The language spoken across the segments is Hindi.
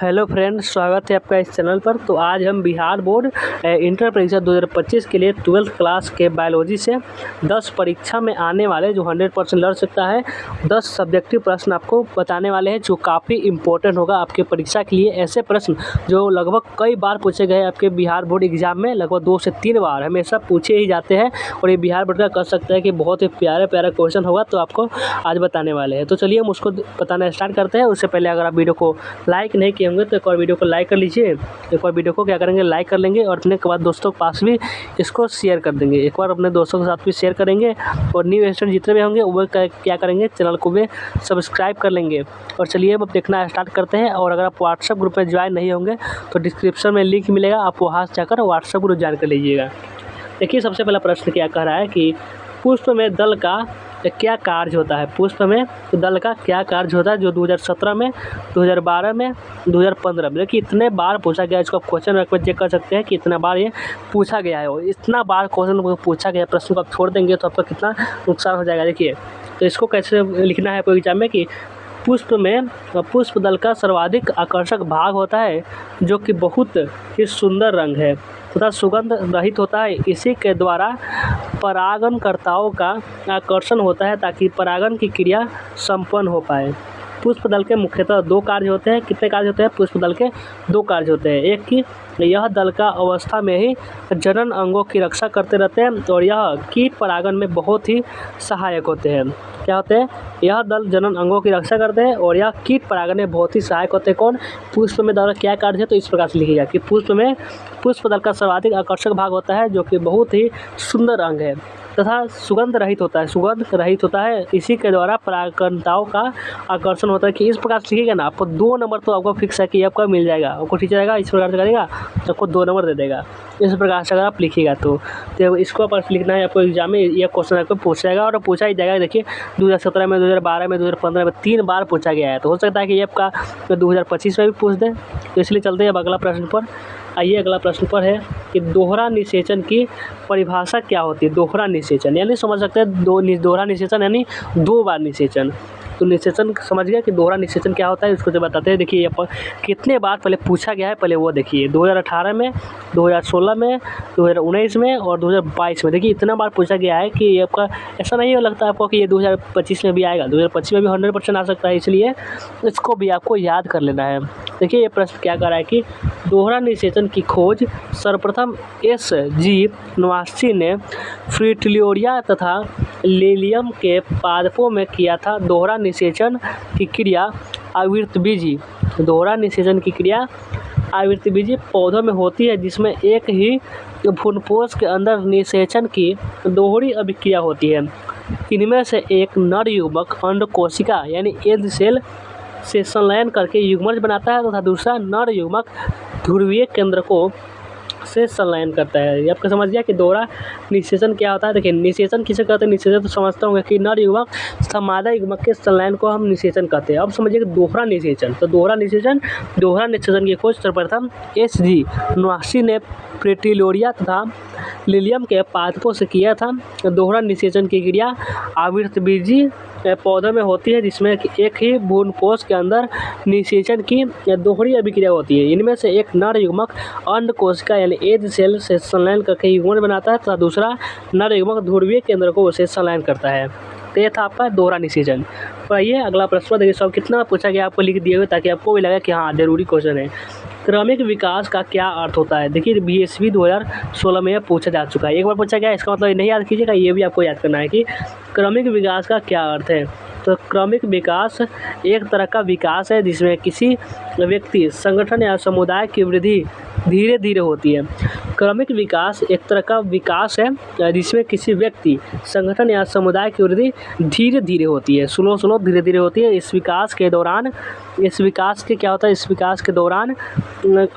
हेलो फ्रेंड्स, स्वागत है आपका इस चैनल पर। तो आज हम बिहार बोर्ड इंटर परीक्षा 2025 के लिए 12th क्लास के बायोलॉजी से 10 परीक्षा में आने वाले जो 100% लड़ सकता है 10 सब्जेक्टिव प्रश्न आपको बताने वाले हैं, जो काफ़ी इंपॉर्टेंट होगा आपके परीक्षा के लिए। ऐसे प्रश्न जो लगभग कई बार पूछे गए आपके बिहार बोर्ड एग्जाम में, लगभग 2 से 3 बार हमेशा पूछे ही जाते हैं। और ये बिहार बोर्ड का कह सकता है कि बहुत ही प्यारा क्वेश्चन होगा, तो आपको आज बताने वाले हैं। तो चलिए हम उसको बताना स्टार्ट करते हैं। उससे पहले अगर आप वीडियो को लाइक नहीं किए होंगे तो एक और वीडियो को लाइक कर लीजिए। एक और वीडियो को क्या करेंगे, लाइक कर लेंगे और अपने के बाद दोस्तों के पास भी इसको शेयर कर देंगे। एक बार अपने दोस्तों के साथ भी शेयर करेंगे और न्यू स्टूडेंट जितने भी होंगे वो क्या करेंगे, चैनल को भी सब्सक्राइब कर लेंगे। और चलिए अब देखना स्टार्ट करते हैं। और अगर आप व्हाट्सएप ग्रुप में ज्वाइन नहीं होंगे तो डिस्क्रिप्शन में लिंक मिलेगा, आप वहाँ से जाकर व्हाट्सएप ग्रुप ज्वाइन कर लीजिएगा। देखिए सबसे पहला प्रश्न क्या कह रहा है कि पुष्प में दल का क्या कार्य होता है। पुष्प में दल का क्या कार्य होता है, जो 2017 में, 2012 में, 2015 में। देखिए इतने बार पूछा गया, इसको आप क्वेश्चन रख चेक कर सकते हैं कि इतना बार ये पूछा गया है। और इतना बार क्वेश्चन पूछा गया प्रश्न को आप छोड़ देंगे तो आपका कितना नुकसान हो जाएगा। देखिए तो इसको कैसे लिखना है आपको एग्जाम में कि पुष्प में पुष्प दल का सर्वाधिक आकर्षक भाग होता है जो कि बहुत ही सुंदर रंग है तथा सुगंध रहित होता है। इसी के द्वारा परागणकर्ताओं का आकर्षण होता है ताकि परागण की क्रिया संपन्न हो पाए। पुष्प दल के मुख्यतः 2 कार्य होते हैं। कितने कार्य होते हैं? पुष्प दल के 2 कार्य होते हैं। एक कि यह दल का अवस्था में ही जनन अंगों की रक्षा करते रहते हैं और यह कीट परागण में बहुत ही सहायक होते हैं। क्या होते हैं? यह दल जनन अंगों की रक्षा करते हैं और यह कीट परागण में बहुत ही सहायक होते हैं। कौन? पुष्प में दल क्या कार्य है? तो इस प्रकार से लिखिएगा कि पुष्प दल का सर्वाधिक आकर्षक भाग होता है जो कि बहुत ही सुंदर अंग है तथा सुगंध रहित होता है। इसी के द्वारा परागणकर्ताओं का आकर्षण होता है। कि इस प्रकार से लिखिएगा ना, आपको 2 नंबर तो आपको फिक्स है कि आपका मिल जाएगा। आपको टीचर आएगा इस प्रकार से करेगा तो आपको 2 नंबर दे देगा। इस प्रकार से अगर आप लिखिएगा तो इसको आप लिखना है। आपको एग्जाम में यह क्वेश्चन आपको पूछा जाएगा और पूछा ही जाएगा। देखिए 2017 में, 2012 में, 2015 में 3 बार पूछा गया है। तो हो सकता है कि ये आपका 2025 में भी पूछ दे। तो इसलिए चलते हैं अब अगला प्रश्न पर। आइए अगला प्रश्न पर है कि दोहरा निषेचन की परिभाषा क्या होती है। दोहरा निषेचन यानी समझ सकते हैं दोहरा निषेचन यानी 2 बार निषेचन। तो निषेचन समझ गया कि दोहरा निषेचन क्या होता है, इसको जो बताते हैं। देखिए यहाँ पर कितने बार पहले पूछा गया है, पहले वो देखिए। 2018 में, 2016 में, 2019 में और 2022 में। देखिए इतना बार पूछा गया है कि आपका ऐसा नहीं लगता आपको कि ये 2025 में भी आएगा। 2025 में भी 100% आ सकता है, इसलिए इसको भी आपको याद कर लेना है। देखिए ये प्रश्न क्या कर रहा है कि दोहरा निषेचन की खोज सर्वप्रथम S.G. नवासी ने फ्रिटिलियोरिया तथा लिलियम के पादपों में किया था। दोहरा निषेचन की क्रिया आवृतबीजी। दोहरा निषेचन की क्रिया आवृतबीजी पौधों में होती है जिसमें एक ही भ्रूणपोष के अंदर निषेचन की दोहरी अभिक्रिया होती है। इनमें से एक नर युग्मक अंडकोशिका यानी एग सेल से संलयन करके युग्मज बनाता है तथा दूसरा नर युग्मक ध्रुवीय केंद्रकों से संलयन करता है। ये आपको समझ गया कि दोहरा निषेचन क्या होता है। देखिए निषेचन किसे कहते हैं? निषेचन तो समझता हूँ कि नर युग्मक तथा मादा युग्मक के संलयन को हम निषेचन कहते हैं। अब समझिए कि दोहरा निषेचन। तो दोहरा निषेचन की खोज सर्वप्रथम S.G. नवासी ने फ्रिटिलियोरिया तथा लिलियम के पादपों से किया था। दोहरा निषेचन की क्रिया आवृतबीजी पौधों में होती है जिसमें एक ही भ्रूणपोष के अंदर निषेचन की दोहरी अभिक्रिया होती है। इनमें से एक नर युग्मक अंडकोशिका यानी एग सेल से संलयन करके युग्मन बनाता है तथा दूसरा नर युग्मक ध्रुवीय केंद्रकों से संलयन करता है। तो ये था आपका दोहरा निषेचन। तो आइए अगला प्रश्न देखिए। सब कितना पूछा गया आपको लिख दिए हुए, ताकि आपको भी लगे कि हाँ जरूरी क्वेश्चन है। क्रमिक विकास का क्या अर्थ होता है। देखिए BSV 2016 में यह पूछा जा चुका है। एक बार पूछा गया, इसका मतलब नहीं याद कीजिएगा, ये भी आपको याद करना है कि क्रमिक विकास का क्या अर्थ है। तो क्रमिक विकास एक तरह का विकास है जिसमें किसी व्यक्ति, संगठन या समुदाय की वृद्धि धीरे धीरे होती है। क्रमिक विकास एक तरह का विकास है जिसमें किसी व्यक्ति, संगठन या समुदाय की वृद्धि धीरे धीरे होती है। स्लो धीरे धीरे होती है। इस विकास के दौरान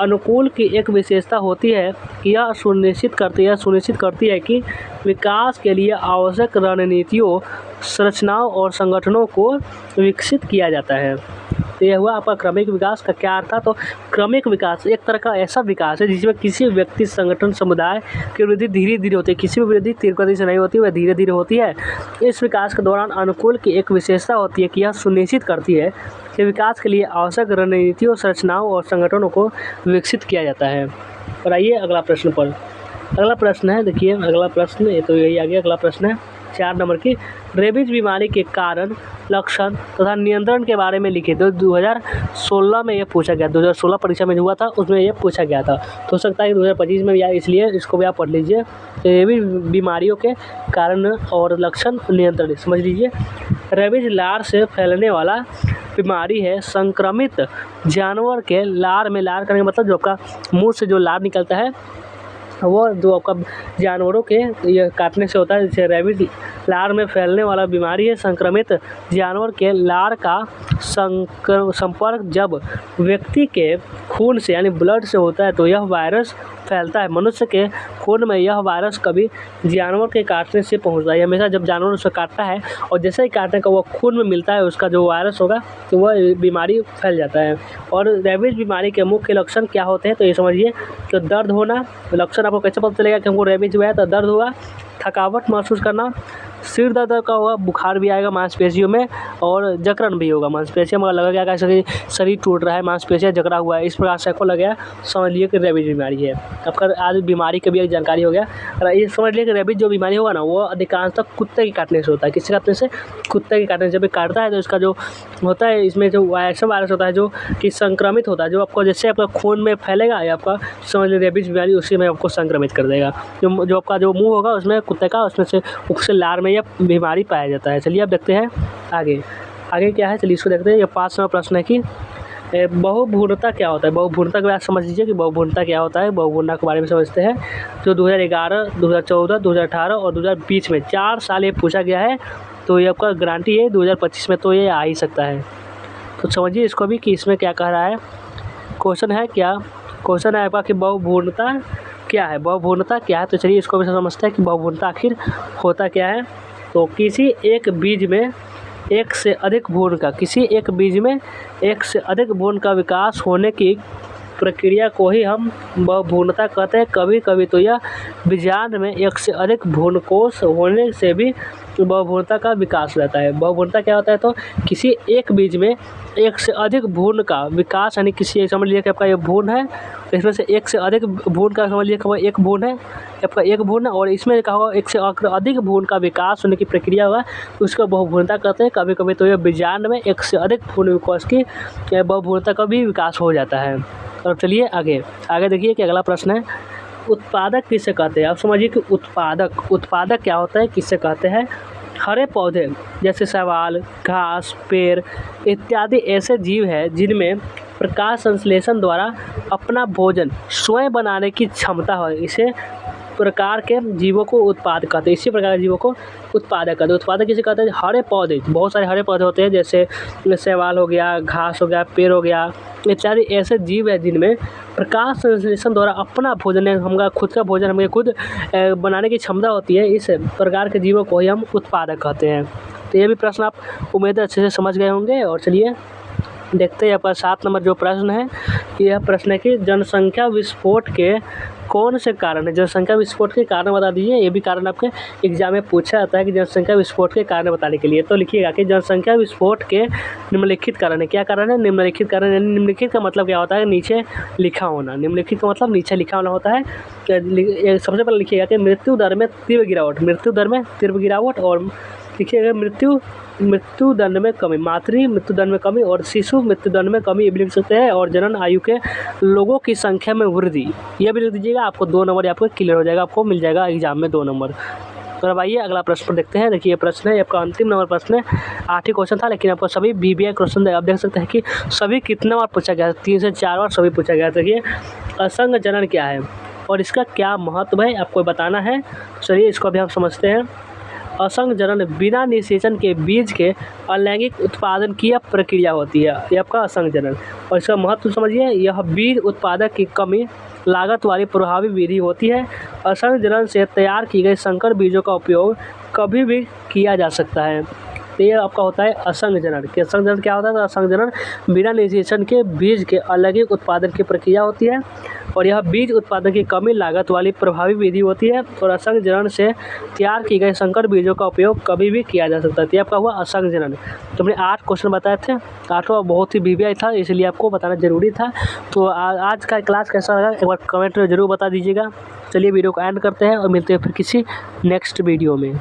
अनुकूल की एक विशेषता होती है कि यह सुनिश्चित करती है कि विकास के लिए आवश्यक रणनीतियों, संरचनाओं और संगठनों को विकसित किया जाता है। तो यह हुआ आपका क्रमिक विकास का क्या अर्थ था। तो क्रमिक विकास एक तरह का ऐसा विकास है जिसमें किसी व्यक्ति, संगठन, समुदाय की वृद्धि धीरे धीरे होती है। किसी भी वृद्धि तीव्र गति से नहीं होती, वह धीरे धीरे होती है। इस विकास के दौरान अनुकूल की एक विशेषता होती है कि यह सुनिश्चित करती है के विकास के लिए आवश्यक रणनीतियों, संरचनाओं और संगठनों को विकसित किया जाता है। और आइए अगला प्रश्न पर। अगला प्रश्न है, देखिए अगला प्रश्न, ये तो यही आ गया। अगला प्रश्न है 4 नंबर की, रेबीज बीमारी के कारण, लक्षण तथा नियंत्रण के बारे में लिखे। तो 2016 में ये पूछा गया, 2016 परीक्षा में हुआ था, उसमें ये पूछा गया था। तो हो सकता है कि 2025 में भी आए, इसलिए इसको भी आप पढ़ लीजिए। रेबीज बीमारियों के कारण और लक्षण, नियंत्रण समझ लीजिए। रेबीज लार से फैलने वाला बीमारी है। संक्रमित जानवर के लार में, लार करने का मतलब जो आपका मुँह से जो लार निकलता है वो जो आपका जानवरों के ये काटने से होता है, जैसे रेबीज लार में फैलने वाला बीमारी है। संक्रमित जानवर के लार का संपर्क जब व्यक्ति के खून से यानी ब्लड से होता है तो यह वायरस फैलता है। मनुष्य के खून में यह वायरस कभी जानवर के काटने से पहुंचता है। हमेशा जब जानवर उसे काटता है और जैसे ही काटने का वो खून में मिलता है उसका जो वायरस होगा तो वह बीमारी फैल जाता है। और रेबीज बीमारी के मुख्य लक्षण क्या होते हैं, तो ये समझिए कि दर्द होना। लक्षण आपको कैसे पता चलेगा कि हमको रेबीज हुआ है, तो दर्द होगा, थकावट महसूस करना, सिर दर्द का होगा, बुखार भी आएगा मांसपेशियों में, और जकड़न भी होगा मांसपेशियों में। लगा क्या कि शरीर टूट रहा है, मांसपेशियाँ जकड़ा हुआ है, इस प्रकार से आपको लगा समझ लिए कि रेबीज बीमारी है। आपका आज बीमारी का भी एक जानकारी हो गया। और ये समझ लिए कि रेबीज जो बीमारी होगा ना वो अधिकांशतः कुत्ते के काटने से होता है। किससे काटने से? कुत्ते के काटने से। जब काटता है तो इसका जो होता है, इसमें जो ऐसा वायरस होता है जो कि संक्रमित होता है, जो आपको जैसे आपका खून में फैलेगा या आपका समझ लीजिए रेबीज बीमारी उसी में आपको संक्रमित कर देगा। जो आपका जो मुँह होगा उसमें कुत्ते का, उसमें से उससे लार में यह बीमारी पाया जाता है। चलिए अब देखते हैं आगे क्या है। चलिए इसको देखते हैं। ये 5 नंबर प्रश्न है कि बहुभ्रूणता क्या होता है। बहुभ्रूणता के बारे में समझ लीजिए कि बहुभ्रूणता क्या होता है। बहुभ्रूणता के बारे में समझते हैं। जो 2011, 2014, 2018 और 2020 में 4 साल ये पूछा गया है, तो ये आपका गारंटी है 2025 में तो ये आ ही सकता है। तो समझिए इसको भी कि इसमें क्या कह रहा है। क्वेश्चन है आपका कि बहुभ्रूणता क्या है। बहुभ्रूणता क्या है, तो चलिए इसको भी समझते हैं कि बहुभ्रूणता आखिर होता क्या है। तो किसी एक बीज में एक से अधिक भ्रूण का विकास होने की प्रक्रिया को ही हम बहुभ्रूणता कहते हैं। कभी कभी तो यह बीजांड में एक से अधिक भ्रूणकोश होने से भी बहुभ्रूणता का विकास रहता है। बहुभ्रूणता क्या होता है, तो किसी एक बीज में एक से अधिक भ्रूण का विकास, यानी किसी समझ लीजिए कि आपका ये भ्रूण है, इसमें से एक से अधिक भ्रूण का समझ लीजिए कि एक भ्रूण है, आपका एक भ्रूण है, और इसमें क्या होगा एक से अधिक भ्रूण का विकास होने की प्रक्रिया होगा, तो उसको बहुभ्रूणता कहते हैं। कभी कभी तो ये बीजांड में एक से अधिक भ्रूण विकास की बहुभ्रूणता का भी विकास हो जाता है। और चलिए आगे देखिए कि अगला प्रश्न है, उत्पादक किसे कहते हैं। आप समझिए कि उत्पादक क्या होता है, किससे कहते हैं। हरे पौधे जैसे शैवाल, घास, पेड़ इत्यादि ऐसे जीव हैं जिनमें प्रकाश संश्लेषण द्वारा अपना भोजन स्वयं बनाने की क्षमता है। इसे प्रकार के जीवों को उत्पादक कहते हैं। इसी प्रकार के जीवों को उत्पादक कहते हैं। उत्पादक किसे कहते हैं? हरे पौधे, बहुत सारे हरे पौधे होते हैं, जैसे शैवाल हो गया, घास हो गया, पेड़ हो गया इत्यादि ऐसे जीव है जिनमें प्रकाश संश्लेषण द्वारा अपना भोजन, हमारा खुद का भोजन हमें खुद बनाने की क्षमता होती है। इस प्रकार के जीवों को ही हम उत्पादक कहते हैं। तो ये भी प्रश्न आप उम्मीद अच्छे से समझ गए होंगे। और चलिए देखते हैं आपका 7 नंबर जो प्रश्न है, यह प्रश्न है कि जनसंख्या विस्फोट के कौन से कारण है। जनसंख्या विस्फोट के कारण बता दीजिए। ये भी कारण आपके एग्जाम में पूछा जाता है कि जनसंख्या विस्फोट के कारण बताने के लिए। तो लिखिएगा कि जनसंख्या विस्फोट के निम्नलिखित कारण है। क्या कारण है? निम्नलिखित कारण। यानी निम्नलिखित का मतलब क्या होता है? नीचे लिखा होना। निम्नलिखित का मतलब नीचे लिखा होना होता है। सबसे पहले लिखिएगा कि मृत्यु दर में तीव्र गिरावट, और लिखिएगा मृत्यु दंड में कमी, मातृ मृत्यु दंड में कमी और शिशु मृत्यु दंड में कमी, ये भी लिख सकते हैं। और जनन आयु के लोगों की संख्या में वृद्धि, ये भी लिख दीजिएगा। आपको 2 नंबर आपको क्लियर हो जाएगा, आपको मिल जाएगा एग्जाम में 2 नंबर। तो अब आइए अगला प्रश्न पर देखते हैं। देखिए ये प्रश्न है आपका अंतिम नंबर प्रश्न है। 8 ही क्वेश्चन था, लेकिन आपको सभी BBI क्वेश्चन आप देख सकते हैं कि सभी कितना बार पूछा गया है। 3 से 4 बार सभी पूछा गया है। देखिए असंग जनन क्या है और इसका क्या महत्व है आपको बताना है। चलिए इसको भी हम समझते हैं। असंग जनन बिना निषेचन के बीज के अलैंगिक उत्पादन की यह प्रक्रिया होती है। यह आपका असंग जनन, और इसका महत्व समझिए। यह बीज उत्पादक की कमी लागत वाली प्रभावी विधि होती है। असंग जनन से तैयार की गई संकर बीजों का उपयोग कभी भी किया जा सकता है। तो ये आपका होता है असंग जनन। कि असंग जनन क्या होता है? तो असंग जनन बिना निषेचन के बीज के अलैंगिक उत्पादन की प्रक्रिया होती है और यह बीज उत्पादन की कमी लागत वाली प्रभावी विधि होती है और असंग जनन से तैयार की गए संकर बीजों का उपयोग कभी भी किया जा सकता है। तो ये आपका हुआ असंग जनन। तो हमने 8 क्वेश्चन बताए थे, 8वां बहुत ही वीवीआई था, इसलिए आपको बताना ज़रूरी था। तो आज का क्लास कैसा लगा एक बार कमेंट में ज़रूर बता दीजिएगा। चलिए वीडियो को एंड करते हैं और मिलते हैं फिर किसी नेक्स्ट वीडियो में।